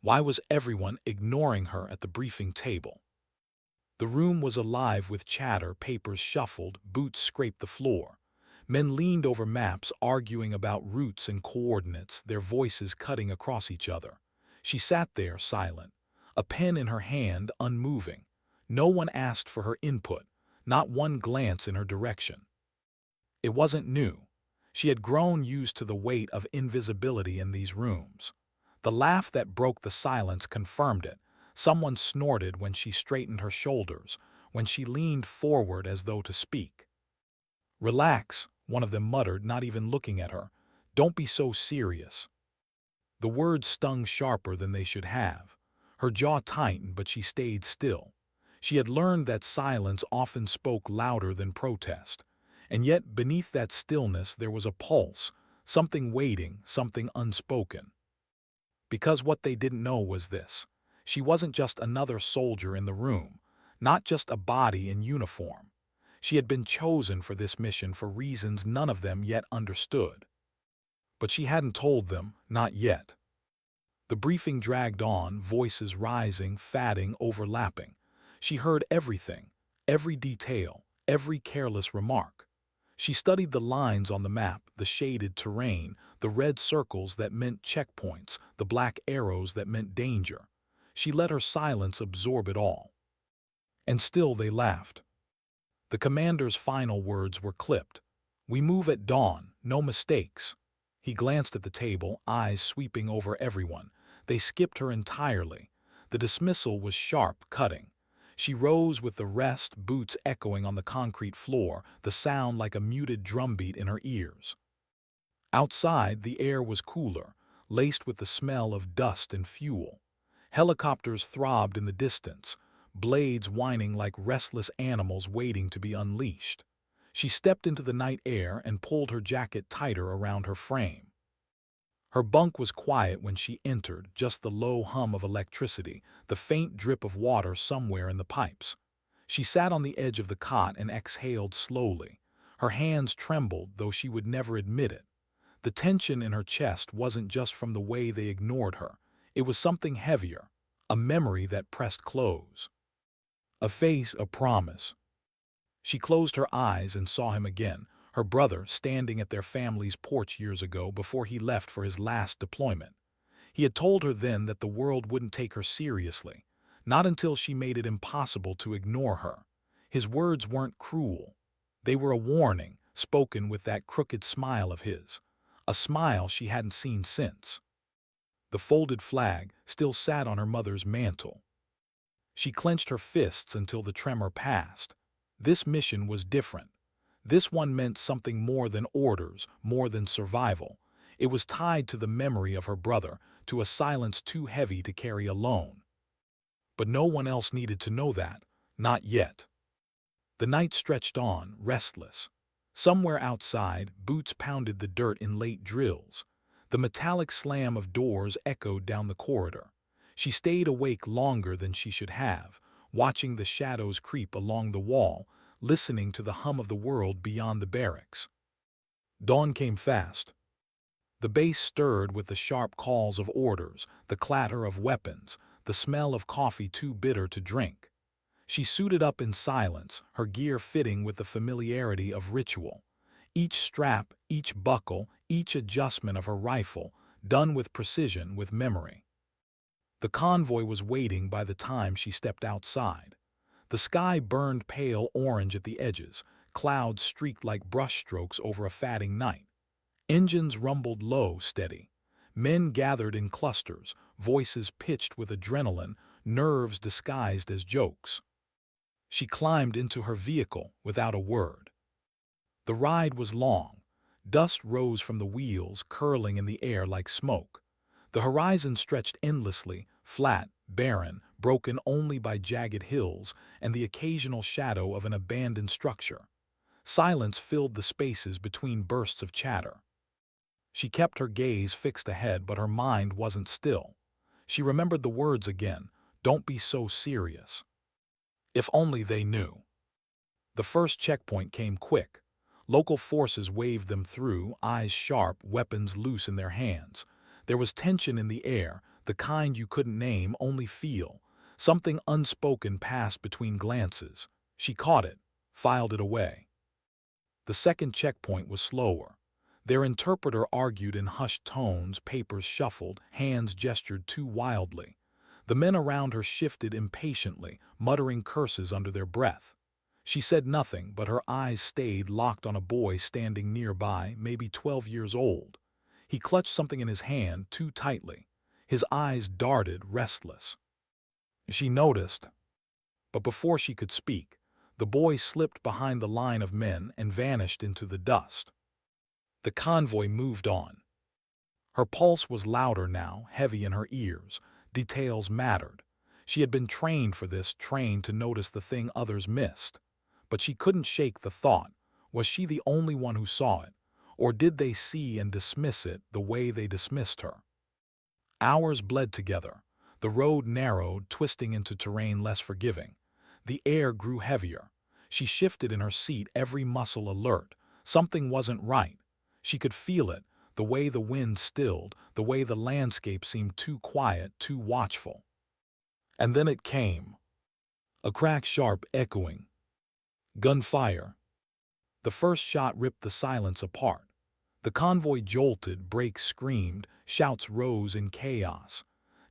Why was everyone ignoring her at the briefing table? The room was alive with chatter, papers shuffled, boots scraped the floor. Men leaned over maps, arguing about routes and coordinates, their voices cutting across each other. She sat there, silent, a pen in her hand, unmoving. No one asked for her input, not one glance in her direction. It wasn't new. She had grown used to the weight of invisibility in these rooms. The laugh that broke the silence confirmed it. Someone snorted when she straightened her shoulders, when she leaned forward as though to speak. "Relax," one of them muttered, not even looking at her. "Don't be so serious." The words stung sharper than they should have. Her jaw tightened, but she stayed still. She had learned that silence often spoke louder than protest. And yet, beneath that stillness, there was a pulse, something waiting, something unspoken. Because what they didn't know was this: she wasn't just another soldier in the room, not just a body in uniform. She had been chosen for this mission for reasons none of them yet understood. But she hadn't told them, not yet. The briefing dragged on, voices rising, fatting, overlapping. She heard everything, every detail, every careless remark. She studied the lines on the map, the shaded terrain, the red circles that meant checkpoints, the black arrows that meant danger. She let her silence absorb it all. And still they laughed. The commander's final words were clipped. "We move at dawn, no mistakes." He glanced at the table, eyes sweeping over everyone. They skipped her entirely. The dismissal was sharp, cutting. She rose with the rest, boots echoing on the concrete floor, the sound like a muted drumbeat in her ears. Outside, the air was cooler, laced with the smell of dust and fuel. Helicopters throbbed in the distance, blades whining like restless animals waiting to be unleashed. She stepped into the night air and pulled her jacket tighter around her frame. Her bunk was quiet when she entered, just the low hum of electricity, the faint drip of water somewhere in the pipes. She sat on the edge of the cot and exhaled slowly. Her hands trembled, though she would never admit it. The tension in her chest wasn't just from the way they ignored her. It was something heavier, a memory that pressed close. A face, a promise. She closed her eyes and saw him again, her brother standing at their family's porch years ago before he left for his last deployment. He had told her then that the world wouldn't take her seriously, not until she made it impossible to ignore her. His words weren't cruel. They were a warning, spoken with that crooked smile of his, a smile she hadn't seen since. The folded flag still sat on her mother's mantle. She clenched her fists until the tremor passed. This mission was different. This one meant something more than orders, more than survival. It was tied to the memory of her brother, to a silence too heavy to carry alone. But no one else needed to know that, not yet. The night stretched on, restless. Somewhere outside, boots pounded the dirt in late drills. The metallic slam of doors echoed down the corridor. She stayed awake longer than she should have, watching the shadows creep along the wall, listening to the hum of the world beyond the barracks. Dawn came fast. The base stirred with the sharp calls of orders, the clatter of weapons, the smell of coffee too bitter to drink. She suited up in silence, her gear fitting with the familiarity of ritual. Each strap, each buckle, each adjustment of her rifle, done with precision, with memory. The convoy was waiting by the time she stepped outside. The sky burned pale orange at the edges, clouds streaked like brushstrokes over a fatting night. Engines rumbled low, steady. Men gathered in clusters, voices pitched with adrenaline, nerves disguised as jokes. She climbed into her vehicle without a word. The ride was long. Dust rose from the wheels, curling in the air like smoke. The horizon stretched endlessly, flat, barren, broken only by jagged hills and the occasional shadow of an abandoned structure. Silence filled the spaces between bursts of chatter. She kept her gaze fixed ahead, but her mind wasn't still. She remembered the words again, "Don't be so serious." If only they knew. The first checkpoint came quick. Local forces waved them through, eyes sharp, weapons loose in their hands. There was tension in the air, the kind you couldn't name, only feel. Something unspoken passed between glances. She caught it, filed it away. The second checkpoint was slower. Their interpreter argued in hushed tones, papers shuffled, hands gestured too wildly. The men around her shifted impatiently, muttering curses under their breath. She said nothing, but her eyes stayed locked on a boy standing nearby, maybe 12 years old. He clutched something in his hand too tightly. His eyes darted, restless. She noticed, but before she could speak, the boy slipped behind the line of men and vanished into the dust. The convoy moved on. Her pulse was louder now, heavy in her ears. Details mattered. She had been trained for this, trained to notice the thing others missed. But she couldn't shake the thought. Was she the only one who saw it? Or did they see and dismiss it the way they dismissed her? Hours bled together. The road narrowed, twisting into terrain less forgiving. The air grew heavier. She shifted in her seat, every muscle alert. Something wasn't right. She could feel it, the way the wind stilled, the way the landscape seemed too quiet, too watchful. And then it came. A crack, sharp, echoing. Gunfire. The first shot ripped the silence apart. The convoy jolted, brakes screamed, shouts rose in chaos.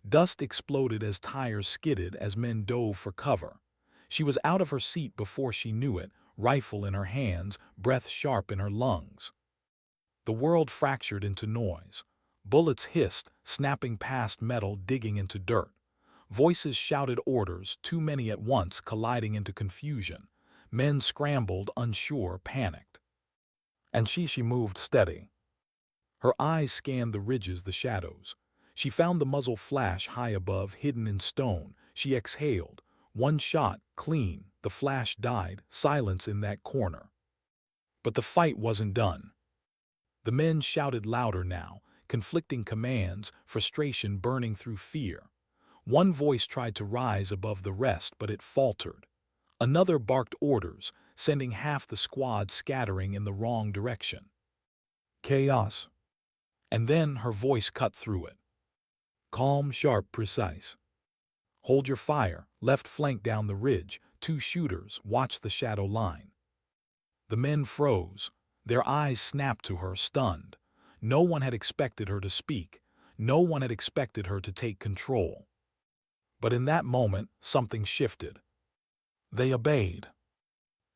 Dust exploded as tires skidded, as men dove for cover. She was out of her seat before she knew it, rifle in her hands, breath sharp in her lungs. The world fractured into noise. Bullets hissed, snapping past metal, digging into dirt. Voices shouted orders, too many at once, colliding into confusion. Men scrambled, unsure, panicked. And she moved steady. Her eyes scanned the ridges, the shadows. She found the muzzle flash high above, hidden in stone. She exhaled. One shot, clean. The flash died, silence in that corner. But the fight wasn't done. The men shouted louder now, conflicting commands, frustration burning through fear. One voice tried to rise above the rest, but it faltered. Another barked orders, sending half the squad scattering in the wrong direction. Chaos. And then her voice cut through it. Calm, sharp, precise. Hold your fire, left flank down the ridge, 2 shooters, watch the shadow line. The men froze. Their eyes snapped to her, stunned. No one had expected her to speak. No one had expected her to take control. But in that moment, something shifted. They obeyed.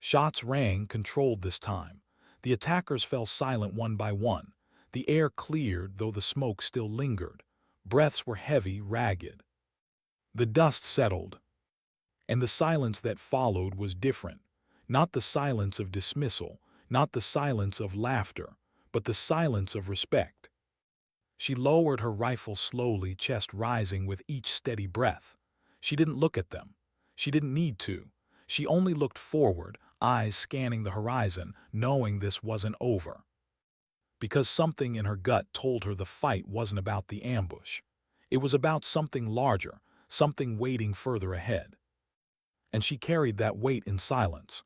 Shots rang, controlled this time. The attackers fell silent one by one. The air cleared, though the smoke still lingered. Breaths were heavy, ragged. The dust settled. And the silence that followed was different. Not the silence of dismissal, not the silence of laughter, but the silence of respect. She lowered her rifle slowly, chest rising with each steady breath. She didn't look at them. She didn't need to. She only looked forward, eyes scanning the horizon, knowing this wasn't over. Because something in her gut told her the fight wasn't about the ambush. It was about something larger, something waiting further ahead. And she carried that weight in silence.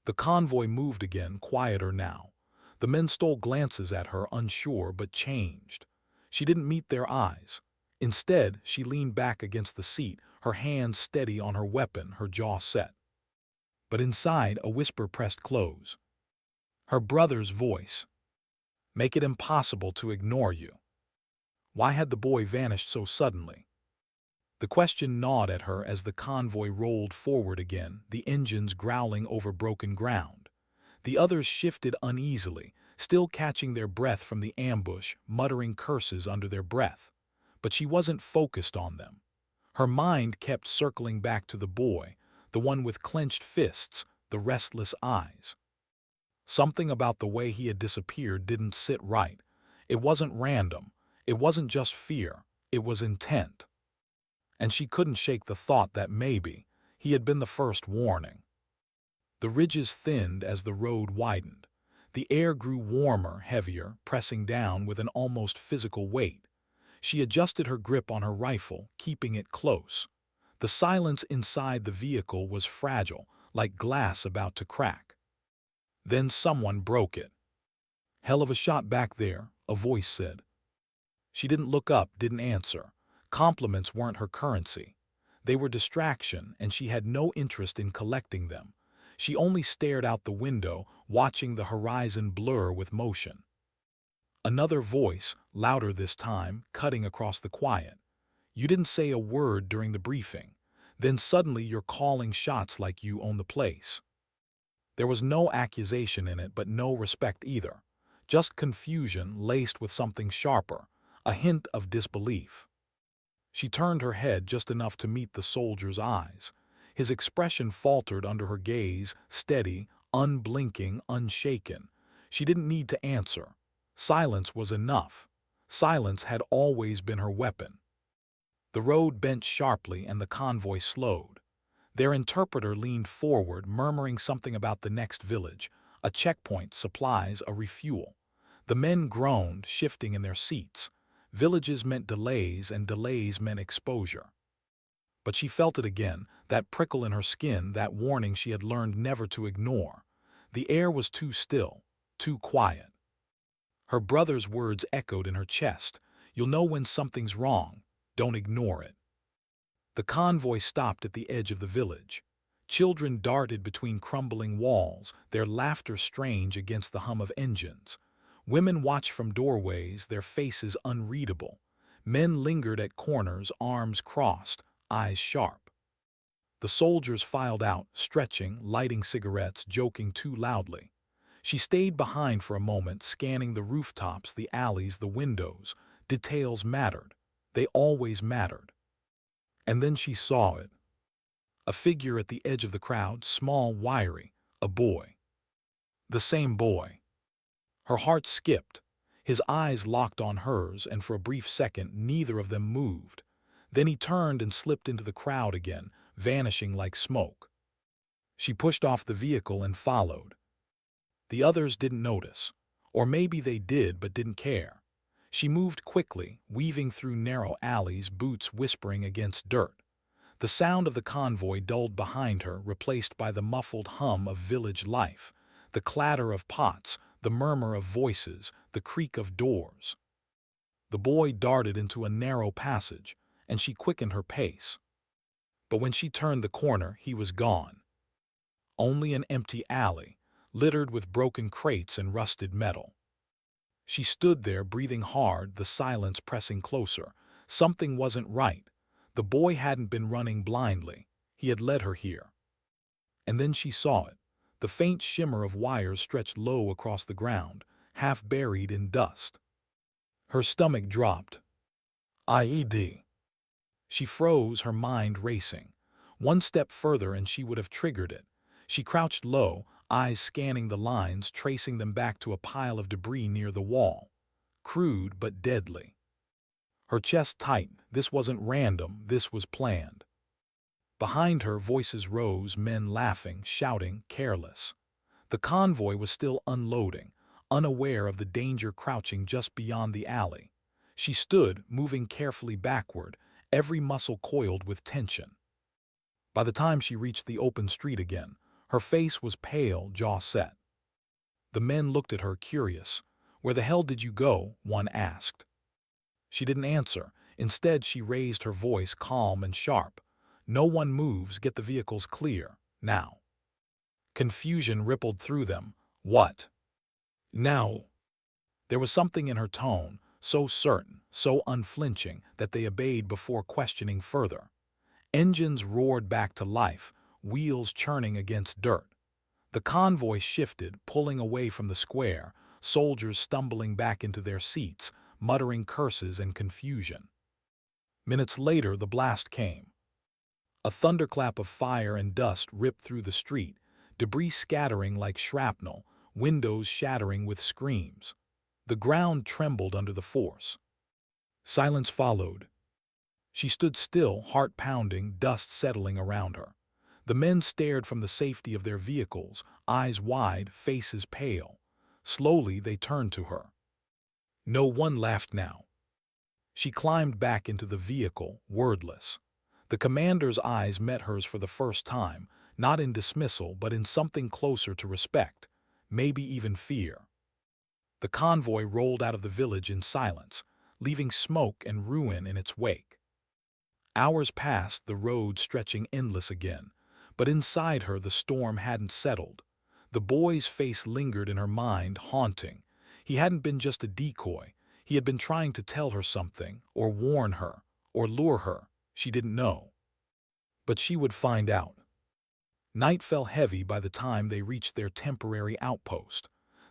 The convoy moved again, quieter now. The men stole glances at her, unsure but changed. She didn't meet their eyes. Instead, she leaned back against the seat, her hands steady on her weapon, her jaw set. But inside, a whisper pressed close. Her brother's voice. Make it impossible to ignore you. Why had the boy vanished so suddenly? The question gnawed at her as the convoy rolled forward again, the engines growling over broken ground. The others shifted uneasily, still catching their breath from the ambush, muttering curses under their breath. But she wasn't focused on them. Her mind kept circling back to the boy, the one with clenched fists, the restless eyes. Something about the way he had disappeared didn't sit right. It wasn't random. It wasn't just fear. It was intent. And she couldn't shake the thought that maybe he had been the first warning. The ridges thinned as the road widened. The air grew warmer, heavier, pressing down with an almost physical weight. She adjusted her grip on her rifle, keeping it close. The silence inside the vehicle was fragile, like glass about to crack. Then someone broke it. Hell of a shot back there, a voice said. She didn't look up, didn't answer. Compliments weren't her currency. They were distraction, and she had no interest in collecting them. She only stared out the window, watching the horizon blur with motion. Another voice, louder this time, cutting across the quiet. You didn't say a word during the briefing. Then suddenly you're calling shots like you own the place. There was no accusation in it, but no respect either. Just confusion laced with something sharper, a hint of disbelief. She turned her head just enough to meet the soldier's eyes. His expression faltered under her gaze, steady, unblinking, unshaken. She didn't need to answer. Silence was enough. Silence had always been her weapon. The road bent sharply and the convoy slowed. Their interpreter leaned forward, murmuring something about the next village, a checkpoint, supplies, a refuel. The men groaned, shifting in their seats. Villages meant delays, and delays meant exposure. But she felt it again, that prickle in her skin, that warning she had learned never to ignore. The air was too still, too quiet. Her brother's words echoed in her chest. You'll know when something's wrong. Don't ignore it. The convoy stopped at the edge of the village. Children darted between crumbling walls, their laughter strange against the hum of engines. Women watched from doorways, their faces unreadable. Men lingered at corners, arms crossed, eyes sharp. The soldiers filed out, stretching, lighting cigarettes, joking too loudly. She stayed behind for a moment, scanning the rooftops, the alleys, the windows. Details mattered. They always mattered. And then she saw it. A figure at the edge of the crowd, small, wiry, a boy. The same boy. Her heart skipped. His eyes locked on hers, and for a brief second neither of them moved. Then he turned and slipped into the crowd again, vanishing like smoke. She pushed off the vehicle and followed. The others didn't notice. Or maybe they did but didn't care. She moved quickly, weaving through narrow alleys, boots whispering against dirt. The sound of the convoy dulled behind her, replaced by the muffled hum of village life, the clatter of pots, the murmur of voices, the creak of doors. The boy darted into a narrow passage, and she quickened her pace. But when she turned the corner, he was gone. Only an empty alley, littered with broken crates and rusted metal. She stood there, breathing hard, the silence pressing closer. Something wasn't right. The boy hadn't been running blindly. He had led her here. And then she saw it. The faint shimmer of wires stretched low across the ground, half buried in dust. Her stomach dropped. IED. She froze, her mind racing. One step further and she would have triggered it. She crouched low, eyes scanning the lines, tracing them back to a pile of debris near the wall. Crude but deadly. Her chest tightened. This wasn't random, this was planned. Behind her, voices rose, men laughing, shouting, careless. The convoy was still unloading, unaware of the danger crouching just beyond the alley. She stood, moving carefully backward, every muscle coiled with tension. By the time she reached the open street again, her face was pale, jaw set. The men looked at her, curious. Where the hell did you go? One asked. She didn't answer. Instead, she raised her voice, calm and sharp. No one moves, get the vehicles clear, now. Confusion rippled through them. What? Now. There was something in her tone, so certain, so unflinching, that they obeyed before questioning further. Engines roared back to life, wheels churning against dirt. The convoy shifted, pulling away from the square, soldiers stumbling back into their seats, muttering curses and confusion. Minutes later, the blast came. A thunderclap of fire and dust ripped through the street, debris scattering like shrapnel, windows shattering with screams. The ground trembled under the force. Silence followed. She stood still, heart pounding, dust settling around her. The men stared from the safety of their vehicles, eyes wide, faces pale. Slowly they turned to her. No one laughed now. She climbed back into the vehicle, wordless. The commander's eyes met hers for the first time, not in dismissal but in something closer to respect, maybe even fear. The convoy rolled out of the village in silence, leaving smoke and ruin in its wake. Hours passed, the road stretching endless again, but inside her the storm hadn't settled. The boy's face lingered in her mind, haunting. He hadn't been just a decoy. He had been trying to tell her something, or warn her, or lure her. She didn't know. But she would find out. Night fell heavy by the time they reached their temporary outpost.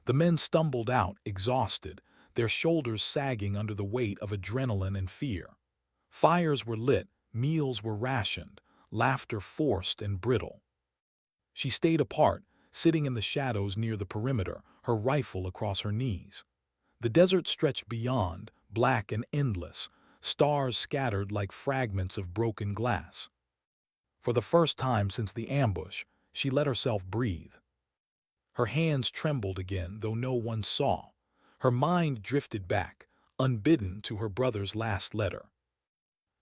The men stumbled out, exhausted, their shoulders sagging under the weight of adrenaline and fear. Fires were lit, meals were rationed, laughter forced and brittle. She stayed apart, sitting in the shadows near the perimeter, her rifle across her knees. The desert stretched beyond, black and endless, stars scattered like fragments of broken glass. For the first time since the ambush, she let herself breathe. Her hands trembled again, though no one saw. Her mind drifted back, unbidden, to her brother's last letter.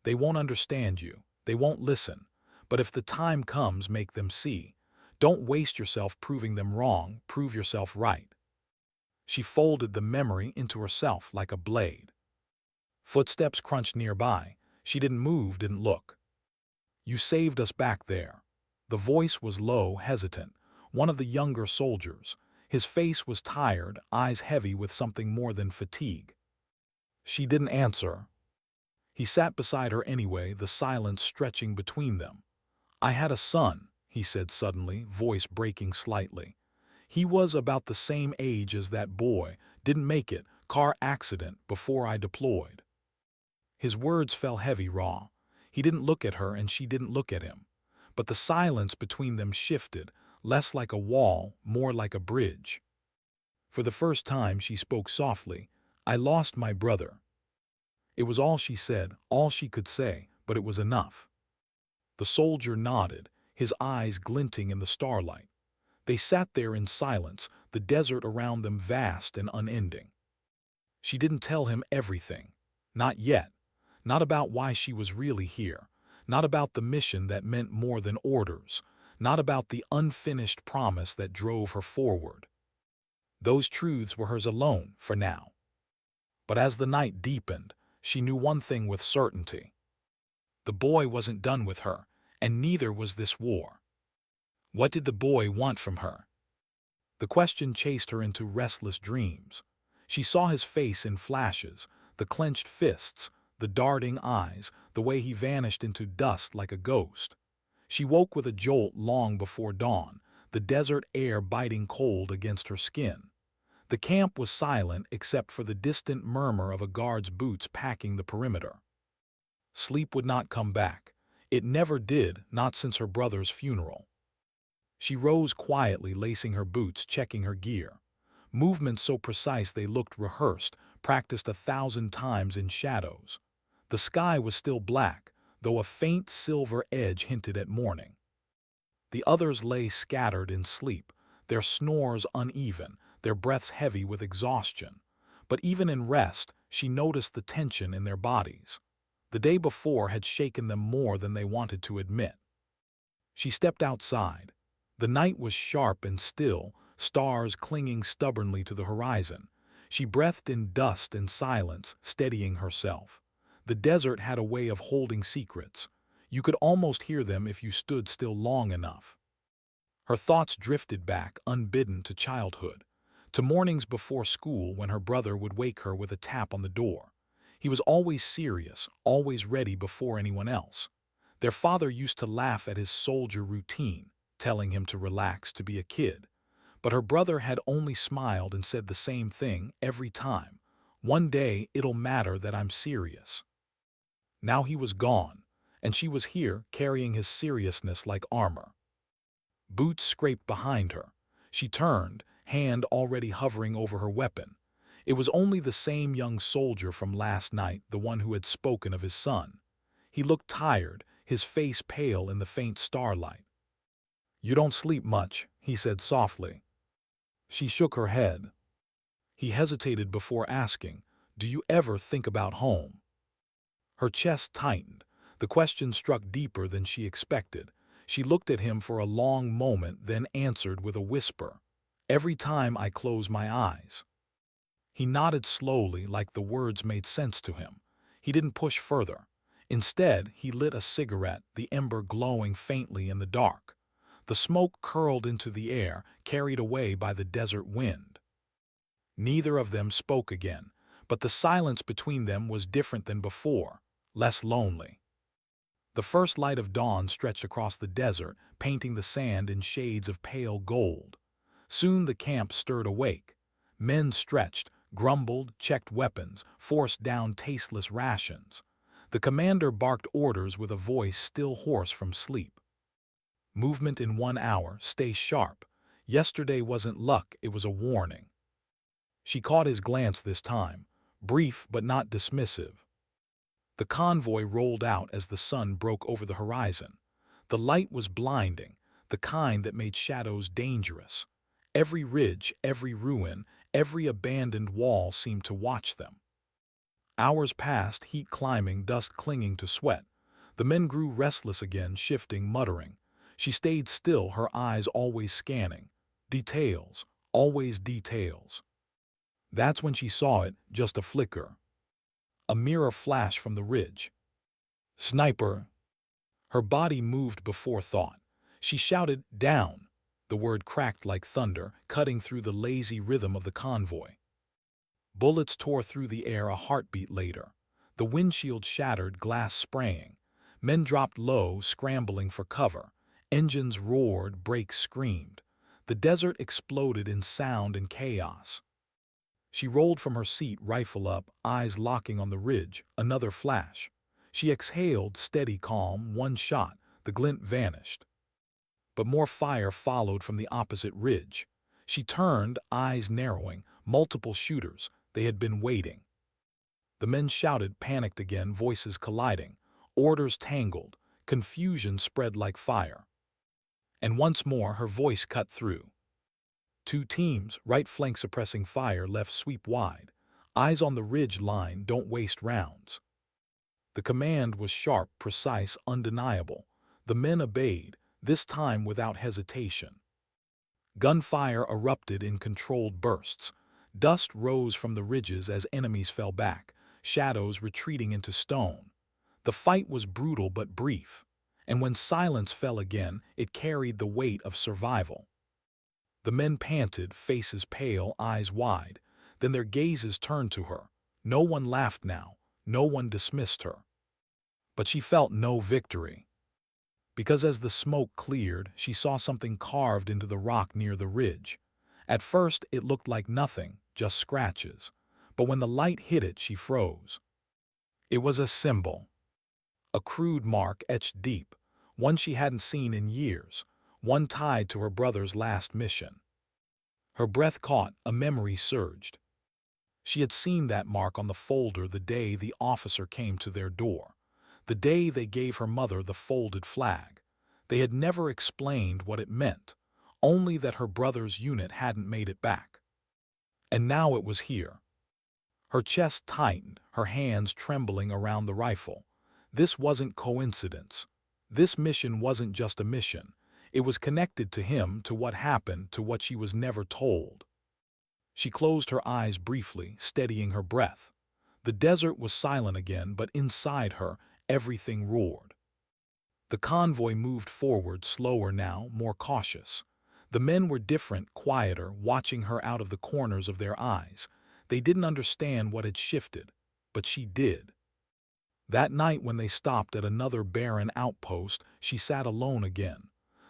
They won't understand you. They won't listen. But if the time comes, make them see. Don't waste yourself proving them wrong. Prove yourself right. She folded the memory into herself like a blade. Footsteps crunched nearby. She didn't move, didn't look. You saved us back there. The voice was low, hesitant. One of the younger soldiers. His face was tired, eyes heavy with something more than fatigue. She didn't answer. He sat beside her anyway, the silence stretching between them. I had a son, he said suddenly, voice breaking slightly. He was about the same age as that boy, didn't make it, car accident, before I deployed. His words fell heavy, raw. He didn't look at her and she didn't look at him. But the silence between them shifted, less like a wall, more like a bridge. For the first time she spoke softly. I lost my brother. It was all she said, all she could say, but it was enough. The soldier nodded, his eyes glinting in the starlight. They sat there in silence, the desert around them vast and unending. She didn't tell him everything. Not yet. Not about why she was really here. Not about the mission that meant more than orders. Not about the unfinished promise that drove her forward. Those truths were hers alone, for now. But as the night deepened, she knew one thing with certainty. The boy wasn't done with her, and neither was this war. What did the boy want from her? The question chased her into restless dreams. She saw his face in flashes, the clenched fists, the darting eyes, the way he vanished into dust like a ghost. She woke with a jolt long before dawn, the desert air biting cold against her skin. The camp was silent except for the distant murmur of a guard's boots packing the perimeter. Sleep would not come back. It never did, not since her brother's funeral. She rose quietly, lacing her boots, checking her gear. Movements so precise they looked rehearsed, practiced 1,000 times in shadows. The sky was still black, though a faint silver edge hinted at morning. The others lay scattered in sleep, their snores uneven, their breaths heavy with exhaustion. But even in rest, she noticed the tension in their bodies. The day before had shaken them more than they wanted to admit. She stepped outside. The night was sharp and still, stars clinging stubbornly to the horizon. She breathed in dust and silence, steadying herself. The desert had a way of holding secrets. You could almost hear them if you stood still long enough. Her thoughts drifted back, unbidden, to childhood, to mornings before school when her brother would wake her with a tap on the door. He was always serious, always ready before anyone else. Their father used to laugh at his soldier routine, telling him to relax, to be a kid. But her brother had only smiled and said the same thing every time. One day it'll matter that I'm serious. Now he was gone, and she was here carrying his seriousness like armor. Boots scraped behind her. She turned, hand already hovering over her weapon. It was only the same young soldier from last night, the one who had spoken of his son. He looked tired, his face pale in the faint starlight. "You don't sleep much," he said softly. She shook her head. He hesitated before asking, "Do you ever think about home?" Her chest tightened. The question struck deeper than she expected. She looked at him for a long moment, then answered with a whisper, "Every time I close my eyes." He nodded slowly, like the words made sense to him. He didn't push further. Instead, he lit a cigarette, the ember glowing faintly in the dark. The smoke curled into the air, carried away by the desert wind. Neither of them spoke again, but the silence between them was different than before, less lonely. The first light of dawn stretched across the desert, painting the sand in shades of pale gold. Soon the camp stirred awake. Men stretched, grumbled, checked weapons, forced down tasteless rations. The commander barked orders with a voice still hoarse from sleep. Movement in 1 hour, stay sharp. Yesterday wasn't luck, it was a warning. She caught his glance this time, brief but not dismissive. The convoy rolled out as the sun broke over the horizon. The light was blinding, the kind that made shadows dangerous. Every ridge, every ruin, every abandoned wall seemed to watch them. Hours passed, heat climbing, dust clinging to sweat. The men grew restless again, shifting, muttering. She stayed still, her eyes always scanning. Details, always details. That's when she saw it, just a flicker. A mirror flash from the ridge. Sniper! Her body moved before thought. She shouted, down! The word cracked like thunder, cutting through the lazy rhythm of the convoy. Bullets tore through the air a heartbeat later. The windshield shattered, glass spraying. Men dropped low, scrambling for cover. Engines roared, brakes screamed. The desert exploded in sound and chaos. She rolled from her seat, rifle up, eyes locking on the ridge, another flash. She exhaled, steady, calm, one shot, the glint vanished. But more fire followed from the opposite ridge. She turned, eyes narrowing, multiple shooters. They had been waiting. The men shouted, panicked again, voices colliding. Orders tangled, confusion spread like fire. And once more her voice cut through. Two teams, right flank suppressing fire, left sweep wide. Eyes on the ridge line, don't waste rounds. The command was sharp, precise, undeniable. The men obeyed, this time without hesitation. Gunfire erupted in controlled bursts. Dust rose from the ridges as enemies fell back, shadows retreating into stone. The fight was brutal but brief, and when silence fell again, it carried the weight of survival. The men panted, faces pale, eyes wide. Then their gazes turned to her. No one laughed now, no one dismissed her. But she felt no victory. Because as the smoke cleared, she saw something carved into the rock near the ridge. At first, it looked like nothing, just scratches. But when the light hit it, she froze. It was a symbol. A crude mark etched deep, one she hadn't seen in years, one tied to her brother's last mission. Her breath caught, a memory surged. She had seen that mark on the folder the day the officer came to their door, the day they gave her mother the folded flag. They had never explained what it meant, only that her brother's unit hadn't made it back. And now it was here. Her chest tightened, her hands trembling around the rifle. This wasn't coincidence. This mission wasn't just a mission. It was connected to him, to what happened, to what she was never told. She closed her eyes briefly, steadying her breath. The desert was silent again, but inside her, everything roared. The convoy moved forward, slower now, more cautious. The men were different, quieter, watching her out of the corners of their eyes. They didn't understand what had shifted, but she did. That night when they stopped at another barren outpost, she sat alone again.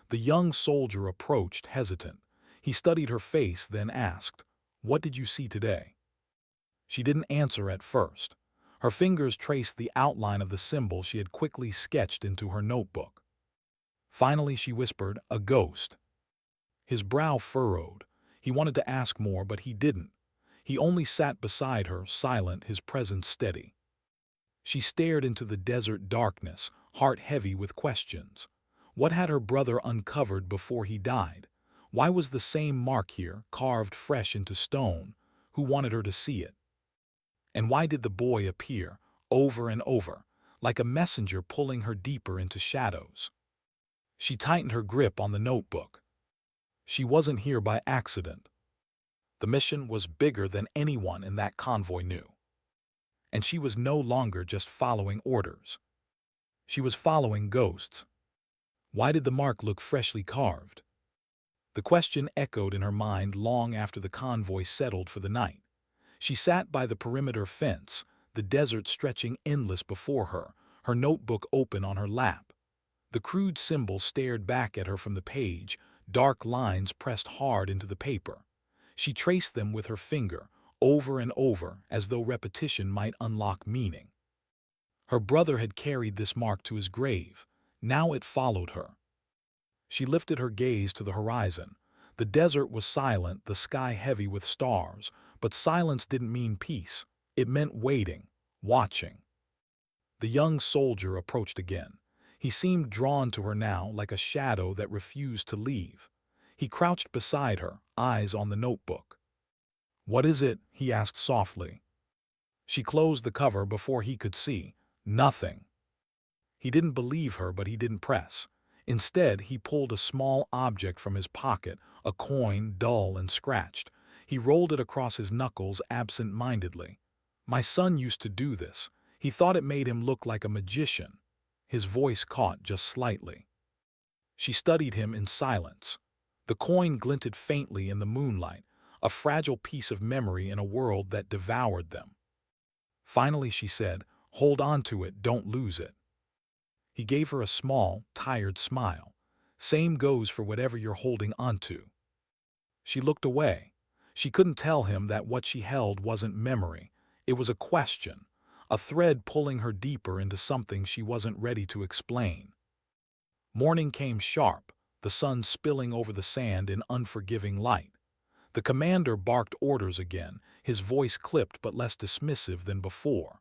The young soldier approached, hesitant. He studied her face, then asked, "What did you see today?" She didn't answer at first. Her fingers traced the outline of the symbol she had quickly sketched into her notebook. Finally she whispered, "A ghost." His brow furrowed. He wanted to ask more, but he didn't. He only sat beside her, silent, his presence steady. She stared into the desert darkness, heart heavy with questions. What had her brother uncovered before he died? Why was the same mark here, carved fresh into stone? Who wanted her to see it? And why did the boy appear, over and over, like a messenger pulling her deeper into shadows? She tightened her grip on the notebook. She wasn't here by accident. The mission was bigger than anyone in that convoy knew. And she was no longer just following orders. She was following ghosts. Why did the mark look freshly carved? The question echoed in her mind long after the convoy settled for the night. She sat by the perimeter fence, the desert stretching endless before her, her notebook open on her lap. The crude symbol stared back at her from the page, dark lines pressed hard into the paper. She traced them with her finger, over and over, as though repetition might unlock meaning. Her brother had carried this mark to his grave. Now it followed her. She lifted her gaze to the horizon. The desert was silent, the sky heavy with stars, but silence didn't mean peace. It meant waiting, watching. The young soldier approached again. He seemed drawn to her now like a shadow that refused to leave. He crouched beside her, eyes on the notebook. "What is it?" he asked softly. She closed the cover before he could see. "Nothing." He didn't believe her, but he didn't press. Instead, he pulled a small object from his pocket, a coin, dull and scratched. He rolled it across his knuckles absent-mindedly. "My son used to do this. He thought it made him look like a magician." His voice caught just slightly. She studied him in silence. The coin glinted faintly in the moonlight, a fragile piece of memory in a world that devoured them. Finally she said, "Hold on to it, don't lose it." He gave her a small, tired smile. "Same goes for whatever you're holding onto." She looked away. She couldn't tell him that what she held wasn't memory. It was a question, a thread pulling her deeper into something she wasn't ready to explain. Morning came sharp, the sun spilling over the sand in unforgiving light. The commander barked orders again, his voice clipped but less dismissive than before.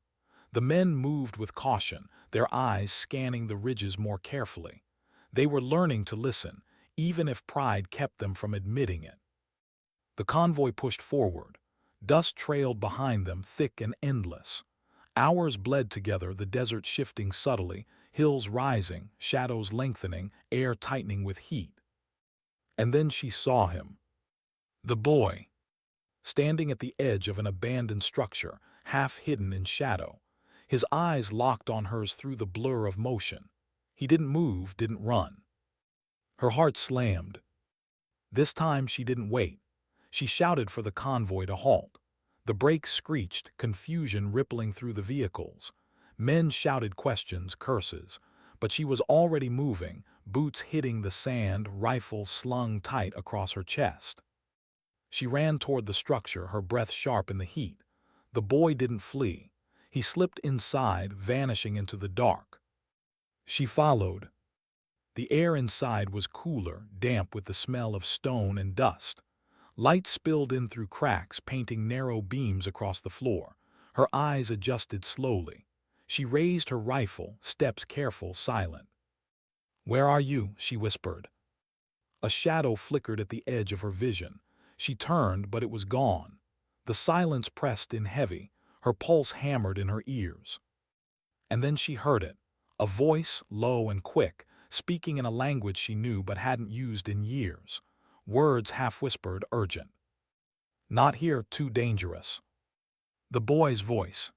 The men moved with caution, their eyes scanning the ridges more carefully. They were learning to listen, even if pride kept them from admitting it. The convoy pushed forward. Dust trailed behind them, thick and endless. Hours bled together, the desert shifting subtly, hills rising, shadows lengthening, air tightening with heat. And then she saw him. The boy, standing at the edge of an abandoned structure, half hidden in shadow. His eyes locked on hers through the blur of motion. He didn't move, didn't run. Her heart slammed. This time she didn't wait. She shouted for the convoy to halt. The brakes screeched, confusion rippling through the vehicles. Men shouted questions, curses. But she was already moving, boots hitting the sand, rifle slung tight across her chest. She ran toward the structure, her breath sharp in the heat. The boy didn't flee. He slipped inside, vanishing into the dark. She followed. The air inside was cooler, damp with the smell of stone and dust. Light spilled in through cracks, painting narrow beams across the floor. Her eyes adjusted slowly. She raised her rifle, steps careful, silent. "Where are you?" she whispered. A shadow flickered at the edge of her vision. She turned, but it was gone. The silence pressed in heavy, her pulse hammered in her ears. And then she heard it, a voice, low and quick, speaking in a language she knew but hadn't used in years. Words half-whispered, urgent. "Not here, too dangerous." The boy's voice.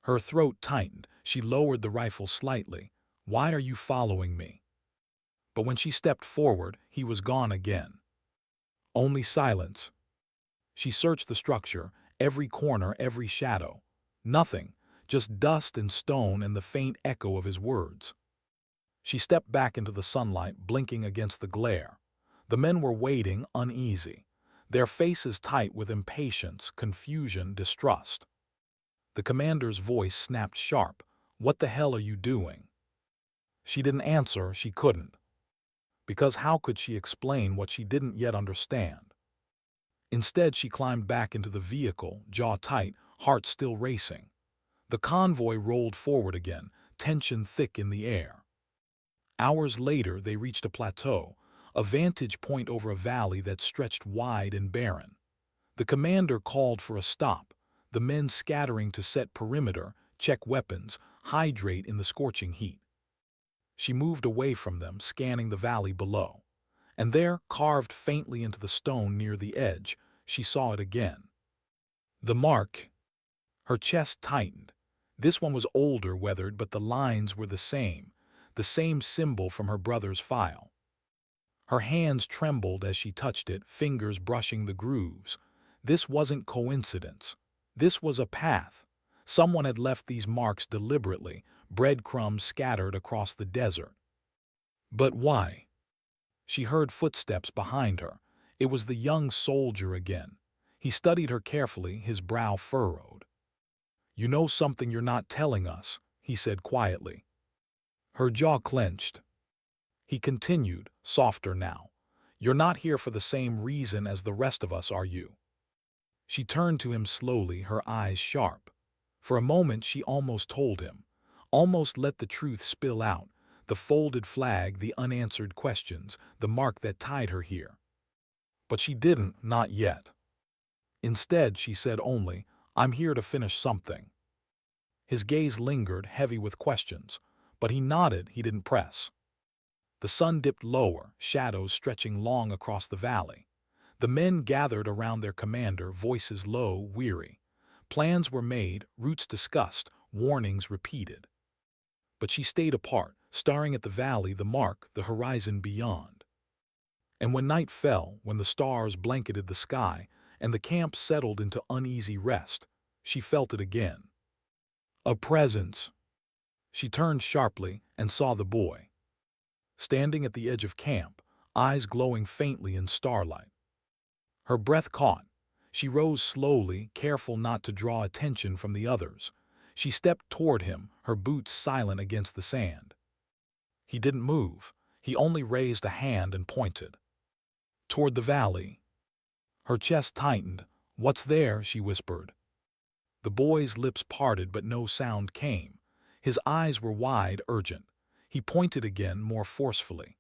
Her throat tightened. She lowered the rifle slightly. "Why are you following me?" But when she stepped forward, he was gone again. Only silence. She searched the structure, every corner, every shadow. Nothing, just dust and stone and the faint echo of his words. She stepped back into the sunlight, blinking against the glare. The men were waiting, uneasy, their faces tight with impatience, confusion, distrust. The commander's voice snapped sharp. "What the hell are you doing?" She didn't answer, she couldn't. Because how could she explain what she didn't yet understand? Instead, she climbed back into the vehicle, jaw tight, heart still racing. The convoy rolled forward again, tension thick in the air. Hours later, they reached a plateau, a vantage point over a valley that stretched wide and barren. The commander called for a stop, the men scattering to set perimeter, check weapons, hydrate in the scorching heat. She moved away from them, scanning the valley below. And there, carved faintly into the stone near the edge, she saw it again. The mark. Her chest tightened. This one was older, weathered, but the lines were the same symbol from her brother's file. Her hands trembled as she touched it, fingers brushing the grooves. This wasn't coincidence. This was a path. Someone had left these marks deliberately, breadcrumbs scattered across the desert. But why? She heard footsteps behind her. It was the young soldier again. He studied her carefully, his brow furrowed. "You know something you're not telling us," he said quietly. Her jaw clenched. He continued, softer now. "You're not here for the same reason as the rest of us, are you?" She turned to him slowly, her eyes sharp. For a moment she almost told him, almost let the truth spill out, the folded flag, the unanswered questions, the mark that tied her here. But she didn't, not yet. Instead, she said only, "I'm here to finish something." His gaze lingered, heavy with questions, but he nodded, he didn't press. The sun dipped lower, shadows stretching long across the valley. The men gathered around their commander, voices low, weary. Plans were made, routes discussed, warnings repeated. But she stayed apart, staring at the valley, the mark, the horizon beyond. And when night fell, when the stars blanketed the sky, and the camp settled into uneasy rest, she felt it again. A presence. She turned sharply and saw the boy, standing at the edge of camp, eyes glowing faintly in starlight. Her breath caught. She rose slowly, careful not to draw attention from the others. She stepped toward him, her boots silent against the sand. He didn't move. He only raised a hand and pointed. Toward the valley. Her chest tightened. "What's there?" she whispered. The boy's lips parted, but no sound came. His eyes were wide, urgent. He pointed again, more forcefully.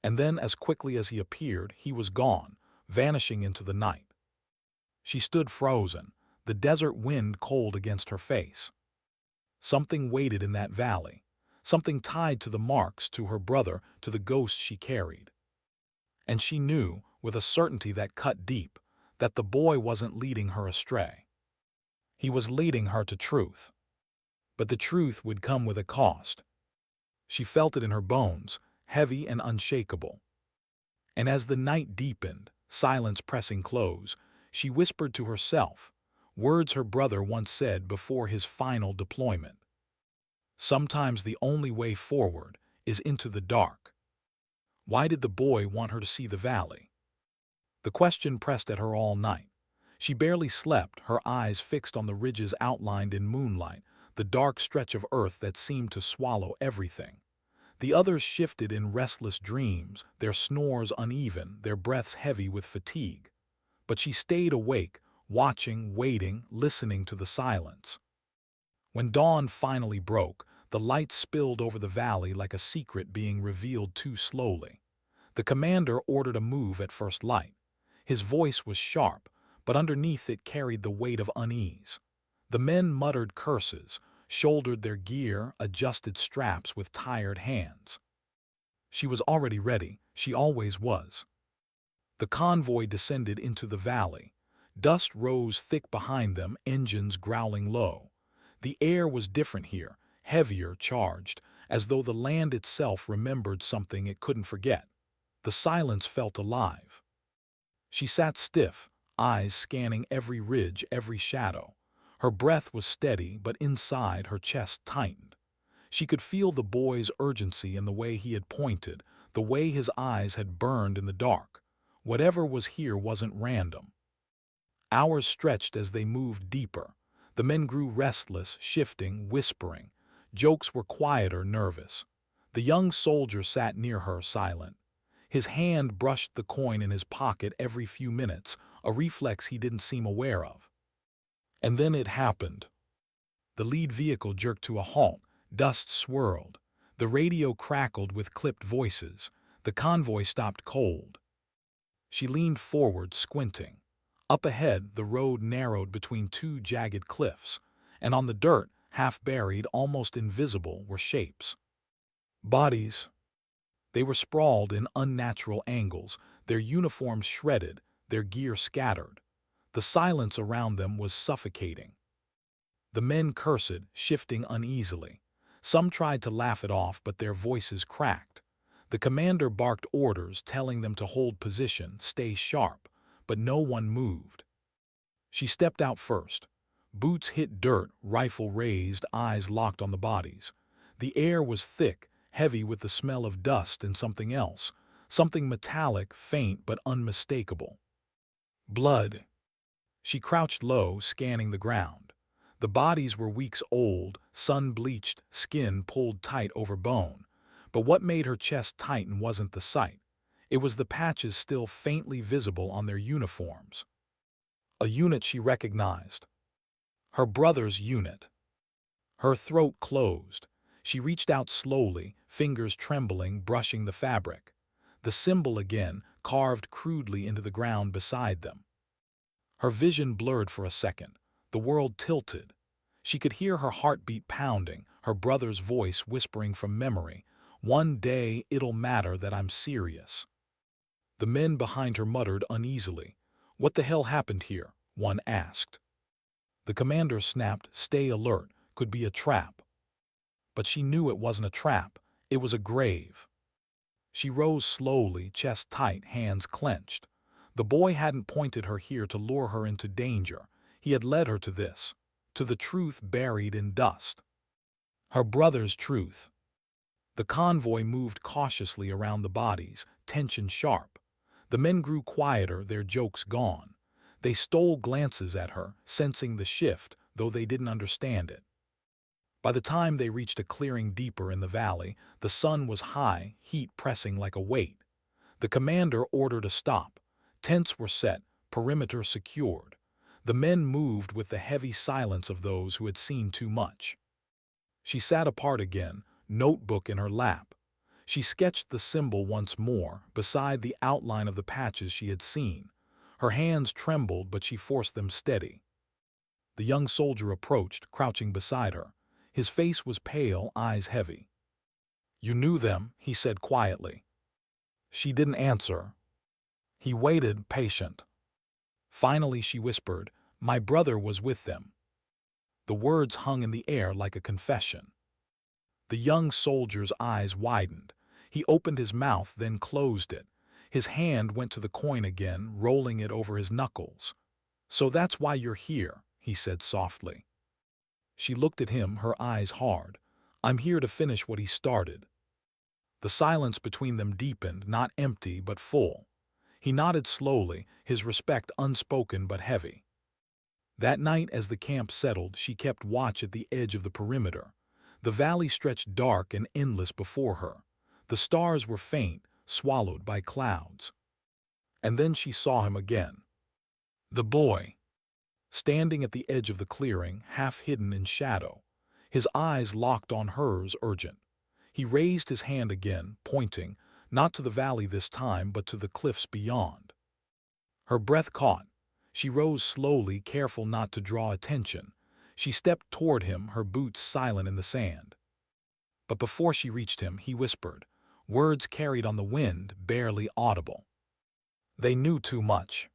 And then, as quickly as he appeared, he was gone, vanishing into the night. She stood frozen, the desert wind cold against her face. Something waited in that valley, something tied to the marks, to her brother, to the ghost she carried. And she knew, with a certainty that cut deep, that the boy wasn't leading her astray. He was leading her to truth. But the truth would come with a cost. She felt it in her bones, heavy and unshakable. And as the night deepened, silence pressing close, she whispered to herself, words her brother once said before his final deployment. Sometimes the only way forward is into the dark. Why did the boy want her to see the valley? The question pressed at her all night. She barely slept, her eyes fixed on the ridges outlined in moonlight, the dark stretch of earth that seemed to swallow everything. The others shifted in restless dreams, their snores uneven, their breaths heavy with fatigue. But she stayed awake, watching, waiting, listening to the silence. When dawn finally broke, the light spilled over the valley like a secret being revealed too slowly. The commander ordered a move at first light. His voice was sharp, but underneath it carried the weight of unease. The men muttered curses, shouldered their gear, adjusted straps with tired hands. She was already ready, she always was. The convoy descended into the valley. Dust rose thick behind them, engines growling low. The air was different here, heavier, charged, as though the land itself remembered something it couldn't forget. The silence felt alive. She sat stiff, eyes scanning every ridge, every shadow. Her breath was steady, but inside her chest tightened. She could feel the boy's urgency in the way he had pointed, the way his eyes had burned in the dark. Whatever was here wasn't random. Hours stretched as they moved deeper. The men grew restless, shifting, whispering. Jokes were quieter, nervous. The young soldier sat near her, silent. His hand brushed the coin in his pocket every few minutes, a reflex he didn't seem aware of. And then it happened. The lead vehicle jerked to a halt, dust swirled. The radio crackled with clipped voices. The convoy stopped cold. She leaned forward, squinting. Up ahead, the road narrowed between two jagged cliffs, and on the dirt, half buried, almost invisible, were shapes. Bodies. They were sprawled in unnatural angles, their uniforms shredded, their gear scattered. The silence around them was suffocating. The men cursed, shifting uneasily. Some tried to laugh it off, but their voices cracked. The commander barked orders, telling them to hold position, stay sharp, but no one moved. She stepped out first. Boots hit dirt, rifle raised, eyes locked on the bodies. The air was thick, heavy with the smell of dust and something else, something metallic, faint but unmistakable. Blood. She crouched low, scanning the ground. The bodies were weeks old, sun-bleached, skin pulled tight over bone. But what made her chest tighten wasn't the sight. It was the patches still faintly visible on their uniforms. A unit she recognized. Her brother's unit. Her throat closed. She reached out slowly, fingers trembling, brushing the fabric. The symbol again, carved crudely into the ground beside them. Her vision blurred for a second. The world tilted. She could hear her heartbeat pounding, her brother's voice whispering from memory, "One day it'll matter that I'm serious." The men behind her muttered uneasily. "What the hell happened here?" one asked. The commander snapped, "Stay alert, could be a trap." But she knew it wasn't a trap, it was a grave. She rose slowly, chest tight, hands clenched. The boy hadn't pointed her here to lure her into danger. He had led her to this, to the truth buried in dust. Her brother's truth. The convoy moved cautiously around the bodies, tension sharp. The men grew quieter, their jokes gone. They stole glances at her, sensing the shift, though they didn't understand it. By the time they reached a clearing deeper in the valley, the sun was high, heat pressing like a weight. The commander ordered a stop. Tents were set, perimeter secured. The men moved with the heavy silence of those who had seen too much. She sat apart again, notebook in her lap. She sketched the symbol once more, beside the outline of the patches she had seen. Her hands trembled, but she forced them steady. The young soldier approached, crouching beside her. His face was pale, eyes heavy. "You knew them," he said quietly. She didn't answer. He waited, patient. Finally she whispered, "My brother was with them." The words hung in the air like a confession. The young soldier's eyes widened. He opened his mouth, then closed it. His hand went to the coin again, rolling it over his knuckles. "So that's why you're here," he said softly. She looked at him, her eyes hard. "I'm here to finish what he started." The silence between them deepened, not empty but full. He nodded slowly, his respect unspoken but heavy. That night, as the camp settled, she kept watch at the edge of the perimeter. The valley stretched dark and endless before her. The stars were faint, swallowed by clouds. And then she saw him again. The boy, standing at the edge of the clearing, half hidden in shadow. His eyes locked on hers, urgent. He raised his hand again, pointing, not to the valley this time, but to the cliffs beyond. Her breath caught. She rose slowly, careful not to draw attention. She stepped toward him, her boots silent in the sand. But before she reached him, he whispered, words carried on the wind, barely audible. "They knew too much."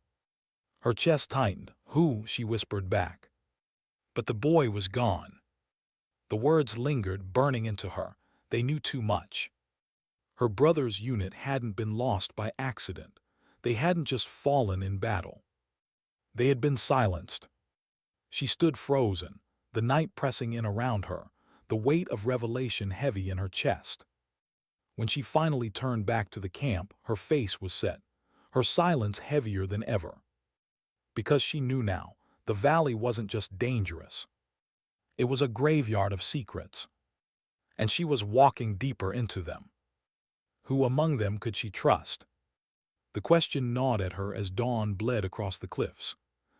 Her chest tightened. "Who?" she whispered back. But the boy was gone. The words lingered, burning into her. They knew too much. Her brother's unit hadn't been lost by accident. They hadn't just fallen in battle. They had been silenced. She stood frozen, the night pressing in around her, the weight of revelation heavy in her chest. When she finally turned back to the camp, her face was set, her silence heavier than ever. Because she knew now, the valley wasn't just dangerous. It was a graveyard of secrets. And she was walking deeper into them. Who among them could she trust? The question gnawed at her as dawn bled across the cliffs.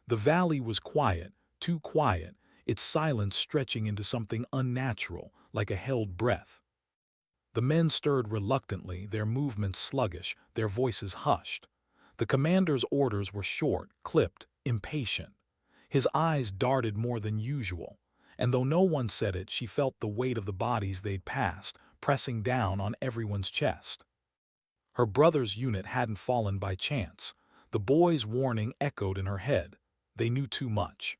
The valley was quiet, too quiet, its silence stretching into something unnatural, like a held breath. The men stirred reluctantly, their movements sluggish, their voices hushed. The commander's orders were short, clipped, impatient. His eyes darted more than usual, and though no one said it, she felt the weight of the bodies they'd passed, pressing down on everyone's chest. Her brother's unit hadn't fallen by chance. The boy's warning echoed in her head. They knew too much.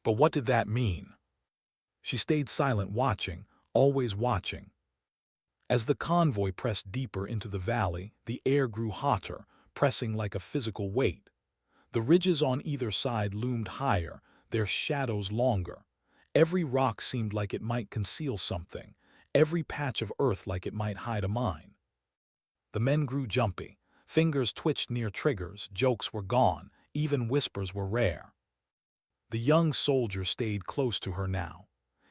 But what did that mean? She stayed silent, watching, always watching. As the convoy pressed deeper into the valley, the air grew hotter, pressing like a physical weight. The ridges on either side loomed higher, their shadows longer. Every rock seemed like it might conceal something, every patch of earth like it might hide a mine. The men grew jumpy. Fingers twitched near triggers, jokes were gone, even whispers were rare. The young soldier stayed close to her now.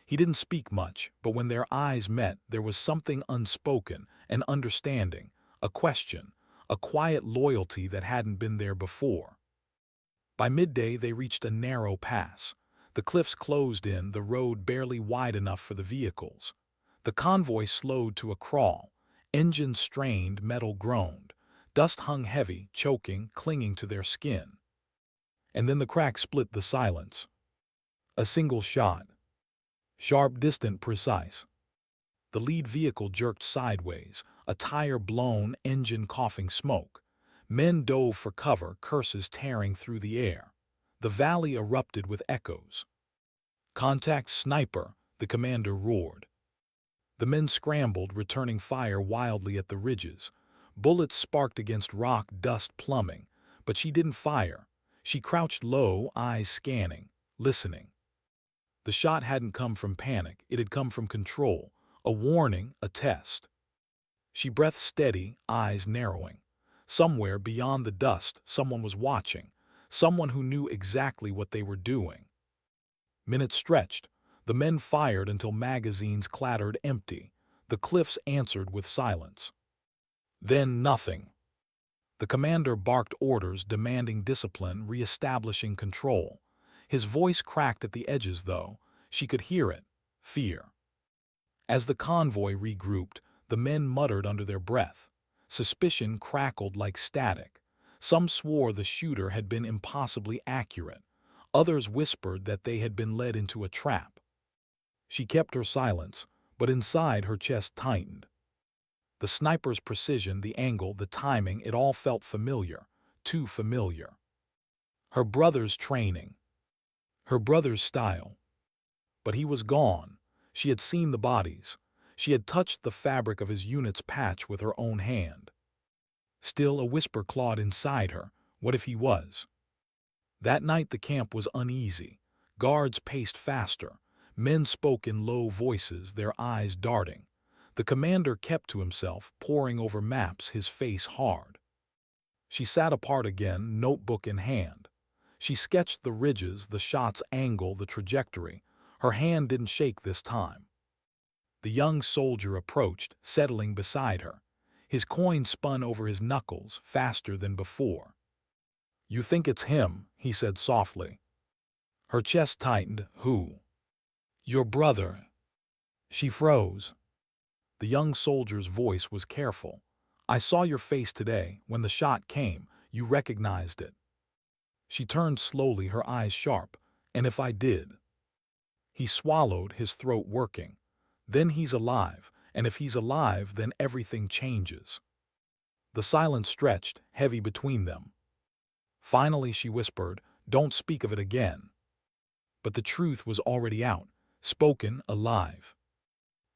He didn't speak much, but when their eyes met, there was something unspoken, an understanding, a question, a quiet loyalty that hadn't been there before. By midday, they reached a narrow pass. The cliffs closed in, the road barely wide enough for the vehicles. The convoy slowed to a crawl. Engines strained, metal groaned. Dust hung heavy, choking, clinging to their skin. And then the crack split the silence. A single shot. Sharp, distant, precise. The lead vehicle jerked sideways, a tire blown, engine coughing smoke. Men dove for cover, curses tearing through the air. The valley erupted with echoes. "Contact, sniper," the commander roared. The men scrambled, returning fire wildly at the ridges. Bullets sparked against rock, dust plumbing. But she didn't fire. She crouched low, eyes scanning, listening. The shot hadn't come from panic, it had come from control. A warning, a test. She breathed steady, eyes narrowing. Somewhere beyond the dust, someone was watching. Someone who knew exactly what they were doing. Minutes stretched. The men fired until magazines clattered empty. The cliffs answered with silence. Then nothing. The commander barked orders, demanding discipline, re-establishing control. His voice cracked at the edges, though. She could hear it. Fear. As the convoy regrouped, the men muttered under their breath. Suspicion crackled like static. Some swore the shooter had been impossibly accurate. Others whispered that they had been led into a trap. She kept her silence, but inside her chest tightened. The sniper's precision, the angle, the timing, it all felt familiar, too familiar. Her brother's training. Her brother's style. But he was gone. She had seen the bodies. She had touched the fabric of his unit's patch with her own hand. Still, a whisper clawed inside her. What if he was? That night the camp was uneasy. Guards paced faster. Men spoke in low voices, their eyes darting. The commander kept to himself, poring over maps, his face hard. She sat apart again, notebook in hand. She sketched the ridges, the shot's angle, the trajectory. Her hand didn't shake this time. The young soldier approached, settling beside her. His coin spun over his knuckles, faster than before. "You think it's him," he said softly. Her chest tightened. "Who?" "Your brother." She froze. The young soldier's voice was careful. "I saw your face today. When the shot came, you recognized it." She turned slowly, her eyes sharp. "And if I did?" He swallowed, his throat working. "Then he's alive, and if he's alive, then everything changes." The silence stretched, heavy between them. Finally she whispered, "Don't speak of it again." But the truth was already out, spoken, alive.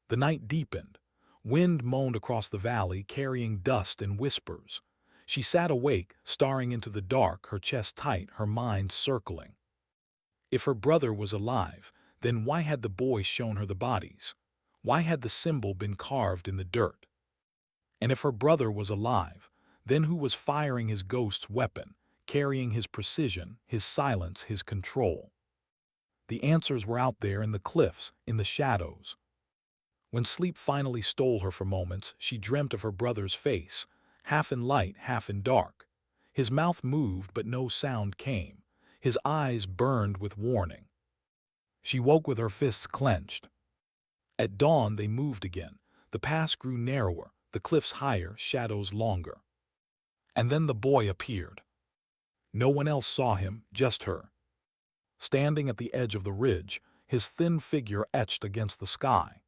The night deepened. Wind moaned across the valley, carrying dust and whispers. She sat awake, staring into the dark, her chest tight, her mind circling. If her brother was alive, then why had the boy shown her the bodies? Why had the symbol been carved in the dirt? And if her brother was alive, then who was firing his ghost's weapon, carrying his precision, his silence, his control? The answers were out there in the cliffs, in the shadows. When sleep finally stole her for moments, she dreamt of her brother's face, half in light, half in dark. His mouth moved, but no sound came. His eyes burned with warning. She woke with her fists clenched. At dawn they moved again. The pass grew narrower, the cliffs higher, shadows longer. And then the boy appeared. No one else saw him, just her. Standing at the edge of the ridge, his thin figure etched against the sky.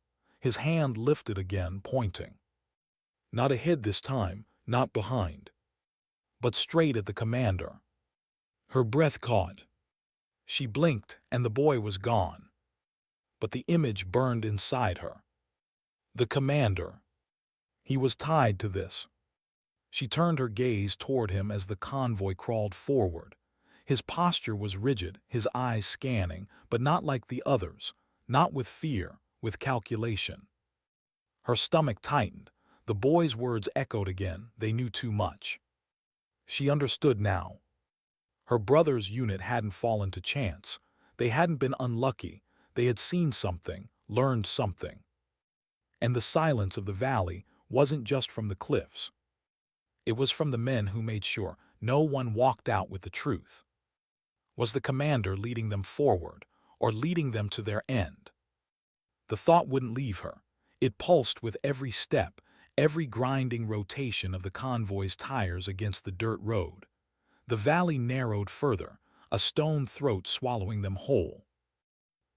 His hand lifted again, pointing. Not ahead this time, not behind, but straight at the commander. Her breath caught. She blinked, and the boy was gone. but the image burned inside her. The commander. He was tied to this. She turned her gaze toward him as the convoy crawled forward. His posture was rigid, his eyes scanning, but not like the others, not with fear, with calculation. Her stomach tightened. The boy's words echoed again. They knew too much. She understood now. Her brother's unit hadn't fallen to chance. They hadn't been unlucky. They had seen something, learned something. And the silence of the valley wasn't just from the cliffs. It was from the men who made sure no one walked out with the truth. Was the commander leading them forward, or leading them to their end? The thought wouldn't leave her. It pulsed with every step, every grinding rotation of the convoy's tires against the dirt road. The valley narrowed further, a stone throat swallowing them whole.